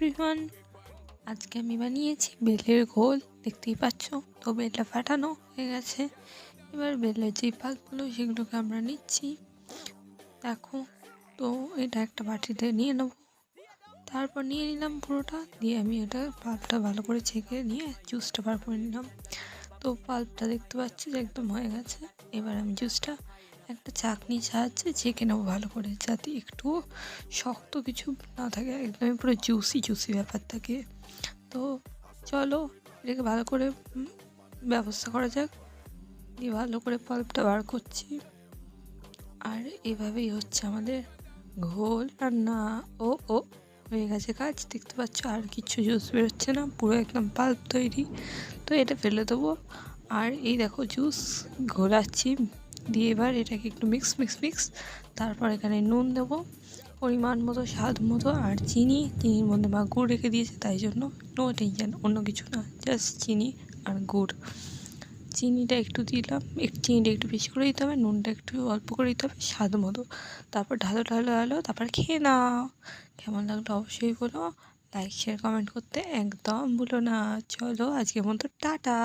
Everyone, আজকে আমি বানিয়েছি বেলের ঘোল। দেখতেই পাচ্ছ। তো বেলটা ফাটানো হয়ে গেছে। এবার বেলের যে পাল্পগুলো সেগুলোকে আমরা নিচ্ছি। দেখো, তো এটা একটা বাটিতে নিয়ে নেব। তারপর নিয়ে নিলাম পুরোটা, দিয়ে আমি এটা পাল্পটা ভালো করে ছেঁকে নিয়ে জুসটা বার করে নিলাম। তো পাল্পটা দেখতে পাচ্ছি যে একদম হয়ে গেছে। এবার আমি জুসটা একটা চাকনির সাহায্যে ছেঁকে নেবো ভালো করে, যাতে একটু শক্ত কিছু না থাকে, একদমই পুরো জুসি ব্যাপার থাকে। তো চলো এটাকে ভালো করে ব্যবস্থা করা যাক। দিয়ে ভালো করে পাল্পটা বার করছি। আর এভাবেই হচ্ছে আমাদের ঘোল রান্না। ও ও হয়ে গেছে কাজ, দেখতে পাচ্ছ আর কিছু জুস বেরোচ্ছে না, পুরো একদম পাল্প তৈরি। তো এটা ফেলে দেবো। আর এই দেখো জুস ঘোলাচ্ছি, দিয়ে এবার এটাকে একটু মিক্স। তারপর এখানে নুন দেবো পরিমাণ মতো, স্বাদ মতো, আর চিনির মধ্যে মা গুড় রেখে দিয়েছে, তাই জন্য নো টেনশন, অন্য কিছু না, জাস্ট চিনি আর গুড়। চিনিটা একটু দিলাম, চিনিটা একটু বেশি করে দিতে হবে, নুনটা একটু অল্প করে দিতে হবে স্বাদ মতো। তারপর ঢালো, তারপর খেয়ে নাও। কেমন লাগলো অবশ্যই বলো। লাইক শেয়ার কমেন্ট করতে একদম ভুলো না। চলো আজকের মতো টাটা।